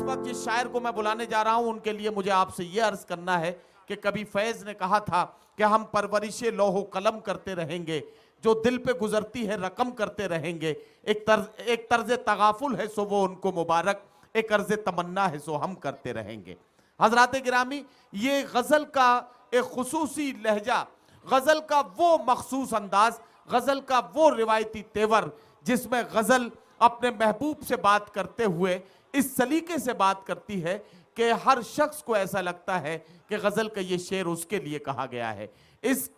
वक्त जिस शायर को मैं बुलाने जा रहा हूं उनके लिए मुझे आपसे यह अर्ज करना है कि कभी फैज ने कहा था कि हम परवरिशे लौहो कलम करते रहेंगे, जो दिल पे गुजरती है रकम करते रहेंगे। एक तर्ज तगाफुल है सो वो उनको मुबारक, एक अर्ज तमन्ना है सो हम करते रहेंगे। हजरात गिरामी, ये गजल का एक खुसूसी लहजा, गजल का वो मखसूस अंदाज, गजल का वो रिवायती तेवर जिसमें गजल अपने महबूब से बात करते हुए इस सलीके से बात करती है कि हर शख्स को ऐसा लगता है कि गजल का ये शेर उसके लिए कहा गया है। इस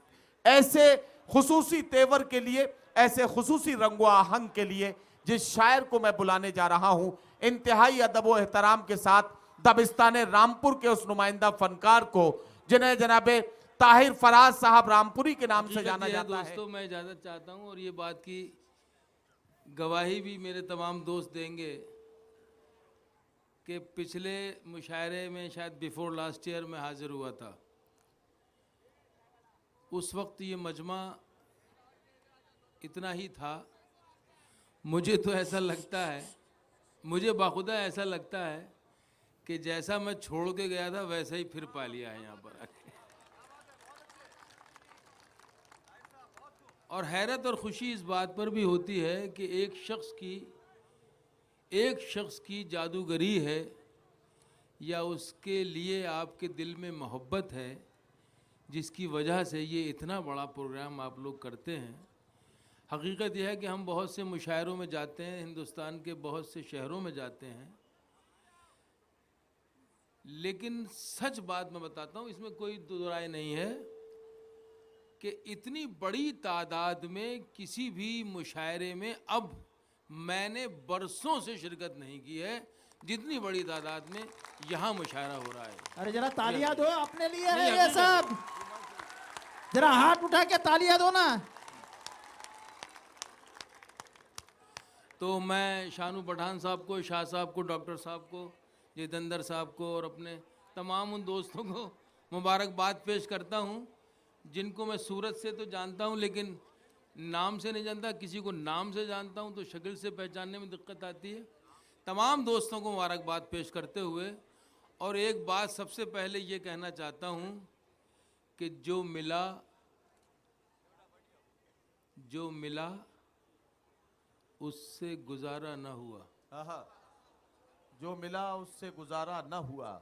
ऐसे खुसूसी तेवर के लिए, ऐसे खुसूसी रंगो आहंग के लिए जिस शायर को मैं बुलाने जा रहा हूं, इंतहाई अदब व एहतराम के साथ दबिस्तान रामपुर के उस नुमाइंदा फनकार को जिन्हें जनाबे ताहिर फराज साहब रामपुरी के नाम से जाना जाता है। दोस्तों, मैं इजाज़त चाहता हूं और ये बात की गवाही भी मेरे तमाम दोस्त देंगे कि पिछले मुशायरे में शायद बिफोर लास्ट ईयर में हाजिर हुआ था। उस वक्त ये मजमा इतना ही था। मुझे तो ऐसा लगता है, मुझे बाखुदा ऐसा लगता है कि जैसा मैं छोड़ के गया था वैसा ही फिर पा लिया है यहाँ पर आके। और हैरत और खुशी इस बात पर भी होती है कि एक शख्स की जादूगरी है या उसके लिए आपके दिल में मोहब्बत है, जिसकी वजह से ये इतना बड़ा प्रोग्राम आप लोग करते हैं। हकीकत यह है कि हम बहुत से मुशायरों में जाते हैं, हिंदुस्तान के बहुत से शहरों में जाते हैं, लेकिन सच बात मैं बताता हूँ, इसमें कोई दो राय नहीं है कि इतनी बड़ी तादाद में किसी भी मुशायरे में अब मैंने बरसों से शिरकत नहीं की है जितनी बड़ी तादाद में यहाँ मुशायरा हो रहा है। अरे जरा तालियां दो, अपने लिए है ये सब। जरा हाथ उठा के तालियां दो ना। तो मैं शानू पठान साहब को, शाह साहब को, डॉक्टर साहब को, जितेंद्र साहब को और अपने तमाम उन दोस्तों को मुबारकबाद पेश करता हूँ जिनको मैं सूरत से तो जानता हूँ लेकिन नाम से नहीं जानता। किसी को नाम से जानता हूँ तो शक्ल से पहचानने में दिक्कत आती है। तमाम दोस्तों को मुबारकबाद पेश करते हुए और एक बात सबसे पहले ये कहना चाहता हूँ कि जो मिला उससे गुजारा न हुआ। जो मिला उससे गुजारा न हुआ।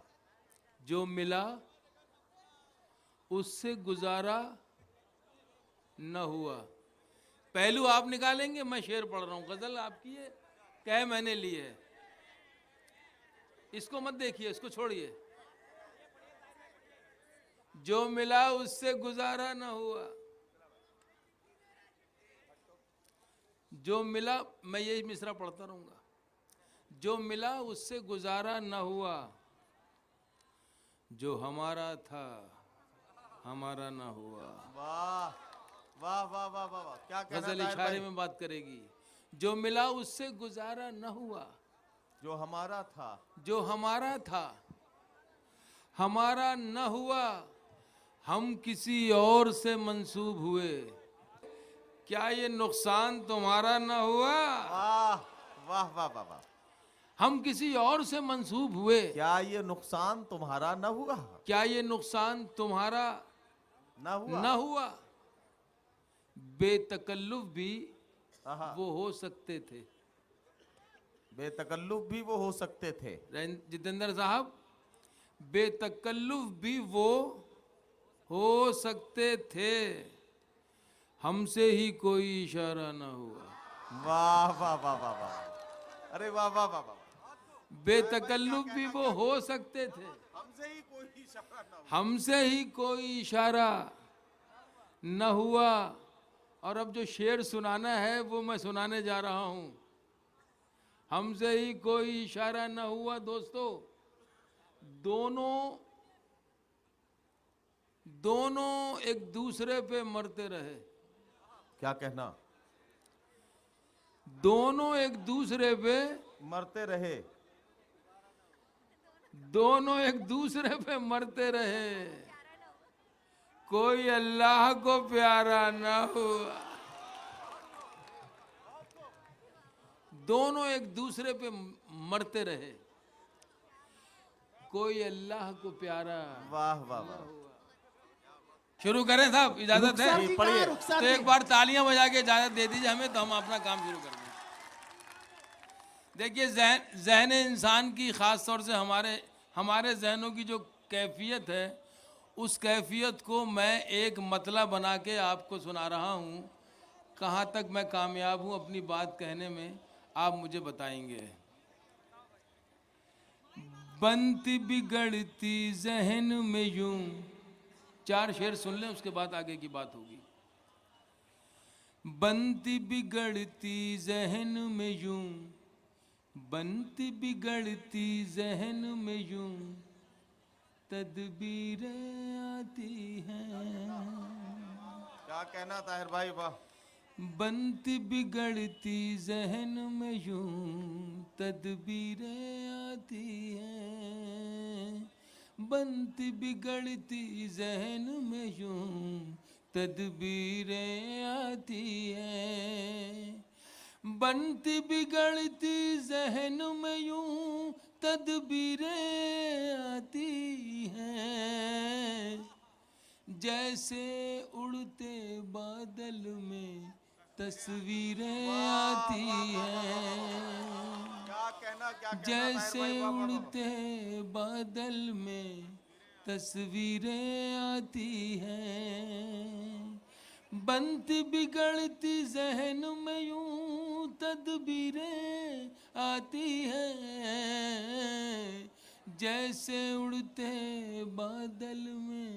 जो मिला उससे गुजारा न हुआ। पहलू आप निकालेंगे, मैं शेर पढ़ रहा हूं। गजल आपकी है, क्या मैंने ली है। इसको मत देखिए, इसको छोड़िए। जो मिला उससे गुजारा न हुआ। जो मिला, मैं यही मिसरा पढ़ता रहूंगा। जो मिला उससे गुजारा न हुआ, जो हमारा था हमारा ना हुआ। वाह वाह वाह वाह वाह, क्या कहना गजल इशारे में बात करेगी। जो मिला उससे गुजारा न हुआ, जो हमारा था, जो हमारा था हमारा न हुआ, हम किसी और से मंसूब हुए, क्या ये नुकसान तुम्हारा न हुआ। वाह वाह वाह वाह वाह। हम किसी और से मंसूब हुए, क्या ये नुकसान तुम्हारा न हुआ। क्या ये नुकसान तुम्हारा न हुआ। बेतकल्लुफ भी वो हो सकते थे। बेतकल्लुफ भी वो हो सकते थे। जितेंद्र साहब, बेतकल्लुफ भी वो हो सकते थे, हमसे ही कोई इशारा न हुआ। वाह वाह वाह वाह वाह। अरे वाह वाह वाह वाह। बेतकल्लुफ भी वो हो सकते थे, हमसे ही कोई इशारा न हुआ। हमसे ही कोई इशारा न हुआ। और अब जो शेर सुनाना है वो मैं सुनाने जा रहा हूं। हमसे ही कोई इशारा न हुआ। दोस्तों, दोनों एक दूसरे पे मरते रहे। क्या कहना। दोनों एक दूसरे पे मरते रहे। दोनों एक दूसरे पे मरते रहे, कोई अल्लाह को प्यारा न हुआ। दोनों एक दूसरे पे मरते रहे, कोई अल्लाह को प्यारा। वाह वाह वाह। शुरू करें साहब, इजाजत है? रुखसार जी पढ़िए। कहाँ हैं? रुखसार तो जी। एक बार तालियां बजा के इजाजत दे दीजिए हमें, तो हम अपना काम शुरू कर दें। देखिए, जहन इंसान की ख़ास तौर से हमारे जहनों की जो कैफियत है, उस कैफियत को मैं एक मतला बना के आपको सुना रहा हूँ। कहाँ तक मैं कामयाब हूँ अपनी बात कहने में, आप मुझे बताएंगे। बनती बिगड़ती जहन में यूं, 4 शेर सुन लें, उसके बाद आगे की बात होगी। बनती बिगड़ती जहन में यूं, बनती बिगड़ती जहन में यूं, तदबीरें आती हैं। क्या कहना ताहिर भाई, वाह। बनती बिगड़ती जहन में यूं, तदबीरें आती हैं। बनती बिगड़ती जहन में यूं, तदबीरें आती हैं। बनती बिगड़ती जहन में यूं, तदबीरें आती हैं। जैसे उड़ते बादल में तस्वीरें आती हैं। क्या कहना, क्या कहना जैसे ताहिर भाई, वाह, वाह, वाह। उड़ते बादल में तस्वीरें आती हैं। बनती बिगड़ती जहन में यूं, तदबीरें आती हैं। जैसे उड़ते बादल में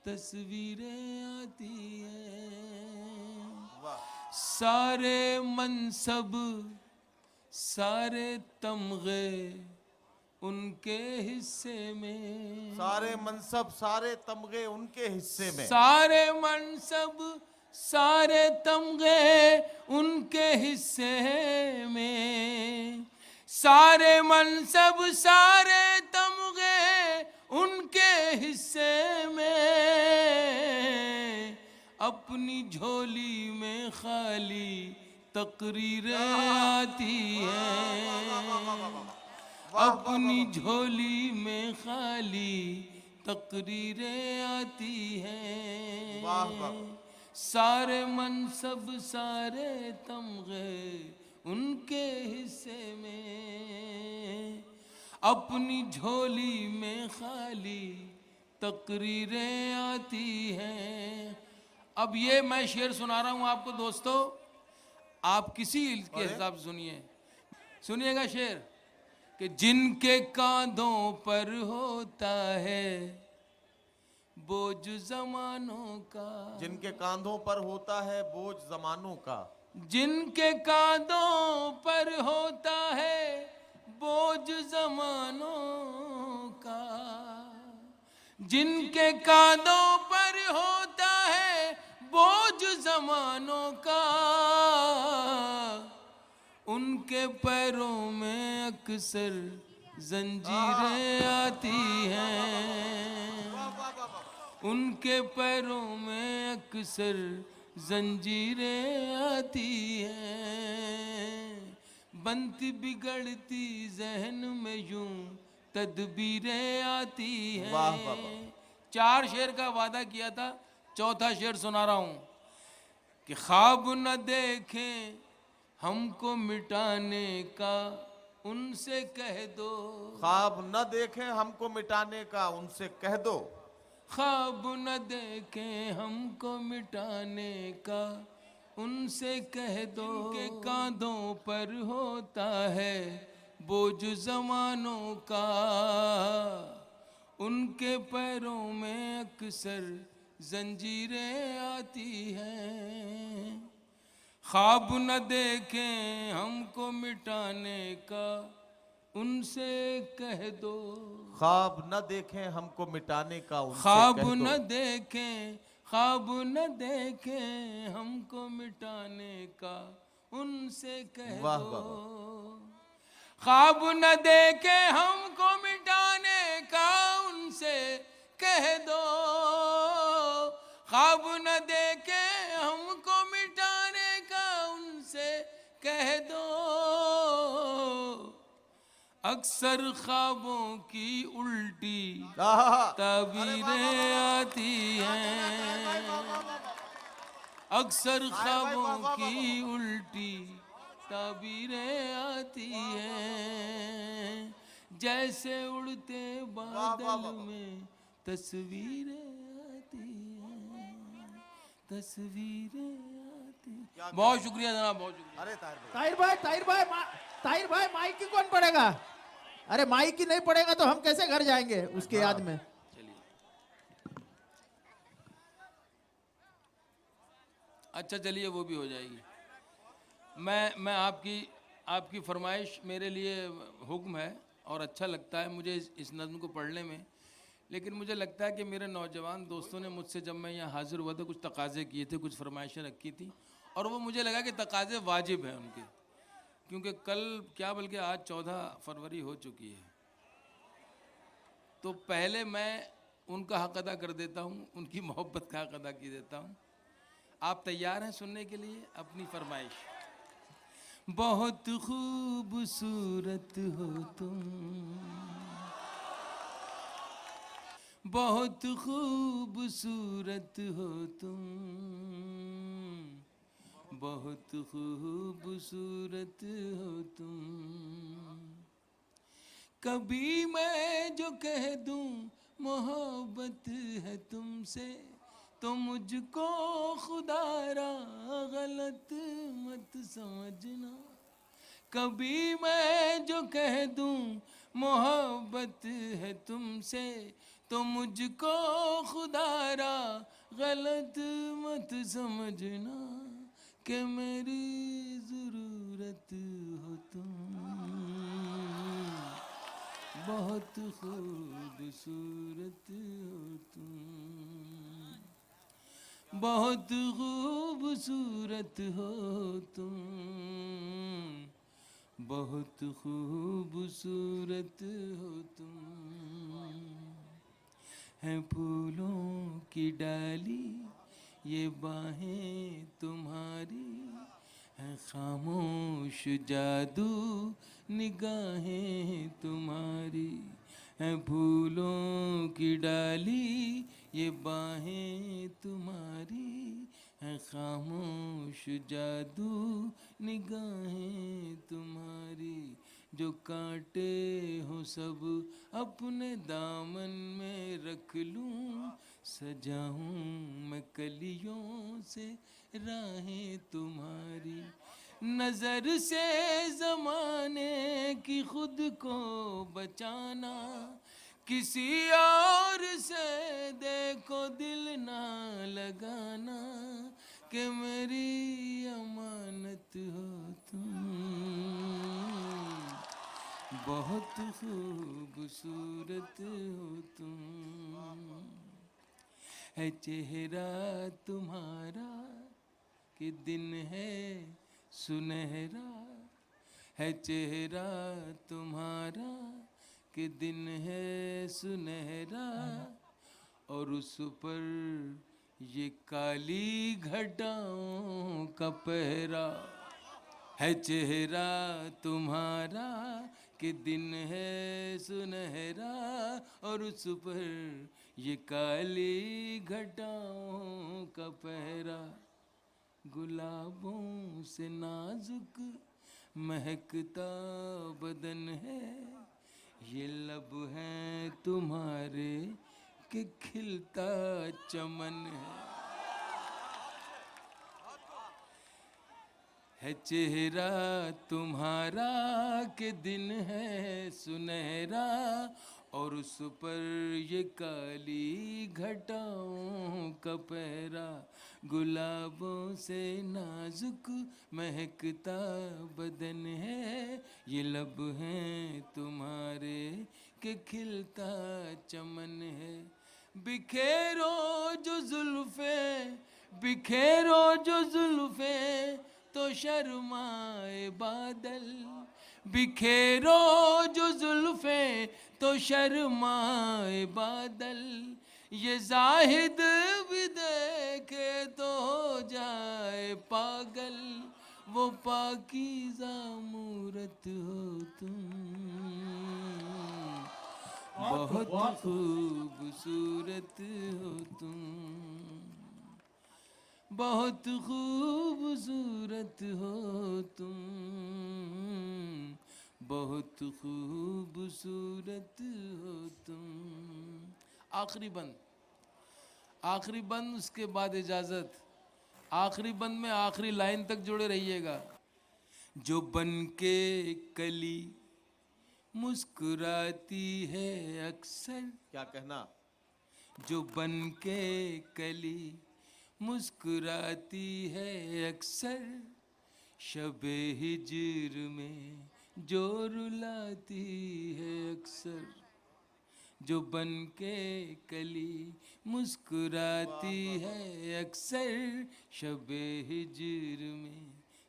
तस्वीरें आती हैं। वाह। सारे मनसब सारे तमगे उनके हिस्से में, सारे मनसब सारे तमगे उनके हिस्से में, सारे मनसब सारे तमगे उनके हिस्से में। सारे मनसब सारे तमगे उनके हिस्से में। अपनी झोली में खाली तकरीरें आती हैं। अपनी झोली में खाली तकरीरें आती हैं। वाह, वाह। सारे मनसब सारे तमगे उनके हिस्से में। अपनी झोली में खाली तकरीरें आती हैं। अब ये मैं शेर सुना रहा हूं आपको दोस्तों, आप किसी के हिसाब से सुनिए। सुनिएगा शेर कि जिनके कांधों पर होता है बोझ जमानों का, जिनके कांधों पर होता है बोझ जमानों का, जिनके कांधों पर होता है बोझ जमानों का, जिनके कांधों पर होता है बोझ जमानों का, उनके पैरों में अक्सर जंजीरें आती हैं। उनके पैरों में अक्सर जंजीरें आती हैं। बनती बिगड़ती जहन में यूं तदबीरें आती हैं। वाह, वाह, वाह। 4 शेर का वादा किया था, चौथा शेर सुना रहा हूं कि ख्वाब न देखें हमको मिटाने का उनसे कह दो। ख्वाब न देखें हमको मिटाने का उनसे कह दो। ख्वाब न देखें हमको मिटाने का उनसे कह दो। के कांधों पर होता है बोझ जमानों का, उनके पैरों में अक्सर जंजीरें आती हैं। ख्वाब न देखें हमको मिटाने का उनसे कह दो। ख्वाब न देखें हमको मिटाने का उनसे ख्वाब कह दो। न देखें, ख्वाब न देखें हमको मिटाने का उनसे कह वाह, दो। वाह, वाह। ख्वाब न देखें हमको मिटाने का उनसे कह दो। ख्वाब न देखें हमको मिटाने का उनसे कह दो। अक्सर ख्वाबों की उल्टी आहा। ताबीरें आती हैं, अक्सर ख्वाबों की उल्टी ताबीरें आती हैं, जैसे उड़ते बादल में तस्वीरें आती हैं, तस्वीरें आती हैं। बहुत शुक्रिया जनाब, बहुत शुक्रिया। अरे ताहिर भाई, ताहिर भाई माइक की कौन पड़ेगा? अरे माइक की नहीं पड़ेगा तो हम कैसे घर जाएंगे उसके याद में? चलिए, अच्छा चलिए, वो भी हो जाएगी। मैं आपकी फरमाइश मेरे लिए हुक्म है और अच्छा लगता है मुझे इस नज़्म को पढ़ने में। लेकिन मुझे लगता है कि मेरे नौजवान दोस्तों ने मुझसे जब मैं यहाँ हाजिर हुआ था कुछ तकाज़े किए थे, कुछ फरमाइशें रखी थी, और वो मुझे लगा कि तकाज़े वाजिब हैं उनके, क्योंकि कल क्या बल्कि आज 14 फरवरी हो चुकी है। तो पहले मैं उनका हक़ अदा कर देता हूँ, उनकी मोहब्बत का हक़ अदा की देता हूँ। आप तैयार हैं सुनने के लिए अपनी फरमाइश? बहुत खूबसूरत हो तुम, बहुत खूबसूरत हो तुम, बहुत खूबसूरत हो तुम। कभी मैं जो कह दूं मोहब्बत है तुमसे, तो मुझको खुदारा गलत मत समझना। कभी मैं जो कह दूं मोहब्बत है तुमसे, तो मुझको खुदारा गलत मत समझना, कि मेरी ज़रूरत हो तुम, बहुत खूबसूरत हो तुम, बहुत खूबसूरत हो तुम, बहुत खूबसूरत हो तुम। हैं फूलों की डाली ये बाहें तुम्हारी, हैं खामोश जादू निगाहें तुम्हारी, हैं फूलों की डाली ये बाहें तुम्हारी, हैं खामोश जादू निगाहें तुम्हारी। जो कांटे हो सब अपने दामन में रख लूं, सजाऊं मैं कलियों से राहें तुम्हारी। नजर से ज़माने की खुद को बचाना, किसी और से देखो दिल ना लगाना, कि मेरी अमानत हो तुम, बहुत खूबसूरत हो तुम। है चेहरा तुम्हारा कि दिन है सुनहरा, है चेहरा तुम्हारा कि दिन है सुनहरा, और उस पर ये काली घटाओं का पहरा। है चेहरा तुम्हारा कि दिन है सुनहरा, और उस पर ये काली घटाओं का पहरा। गुलाबों से नाजुक महकता बदन है, ये लब हैं तुम्हारे कि खिलता चमन है चेहरा तुम्हारा कि दिन है सुनहरा, और उस पर ये काली घटाओं का पहरा। गुलाबों से नाजुक महकता बदन है, ये लब हैं तुम्हारे कि खिलता चमन है। बिखेरो जो जुल्फे, बिखेरो जो जुल्फे तो शर्माए बादल, बिखेरो जो जुल्फे तो शर्माए बादल। ये जाहिद भी देखे तो हो जाए पागल, वो पाकीज़ा मूरत हो तुम, बहुत खूबसूरत हो तुम, बहुत खूबसूरत हो तुम, बहुत खूबसूरत हो तुम। आखिरी बंद, उसके बाद इजाजत। आखिरी बंद में आखिरी लाइन तक जुड़े रहिएगा। जो बन के कली मुस्कुराती है अक्सर, क्या कहना, जो बन के कली मुस्कुराती है अक्सर, शबे हिज्र में जो रुलाती है अक्सर, जो बन के कली मुस्कुराती है अक्सर, शबे हिज्र में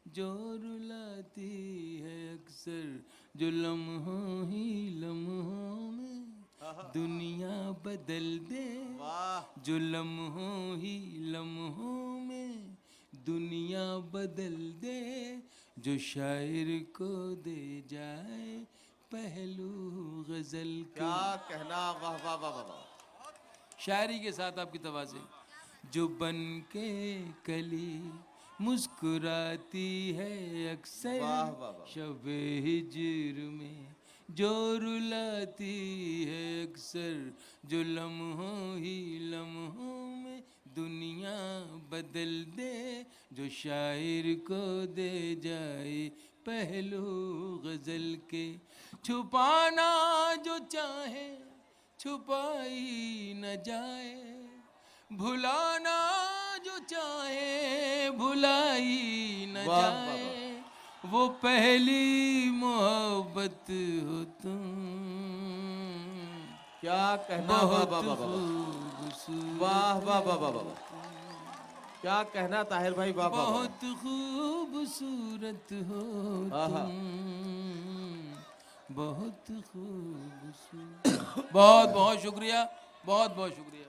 जो रुलाती है अक्सर, जो लम्हों ही लम्हों में दुनिया बदल दे, वाह, जो लम्हों ही लम्हों में दुनिया बदल दे, जो शायर को दे जाए पहलू गजल के। क्या कहना, वाह वाह वाह वाह वाह। शायरी के साथ आपकी तवाज़े। जो बन के कली मुस्कुराती है अक्सर, वाह वाह वाह। शबे हिज्र में जो रुलाती है अक्सर, जो लम्हों ही लम्हों में दुनिया बदल दे, जो शायर को दे जाए पहलू गजल के। छुपाना जो चाहे छुपाई न जाए, भुलाना जो चाहे भुलाई न वाह, वाह, जाए, वो पहली मोहब्बत हो तुम, क्या कहना, वाह बहुत वाह वाह वाह खूबसूरत, वाह वाह वाह वाह वाह। क्या कहना ताहिर भाई, वाह वाह वाह। बहुत खूबसूरत हो आहा। तुम, बहुत खूबसूरत। बहुत बहुत शुक्रिया, बहुत बहुत शुक्रिया।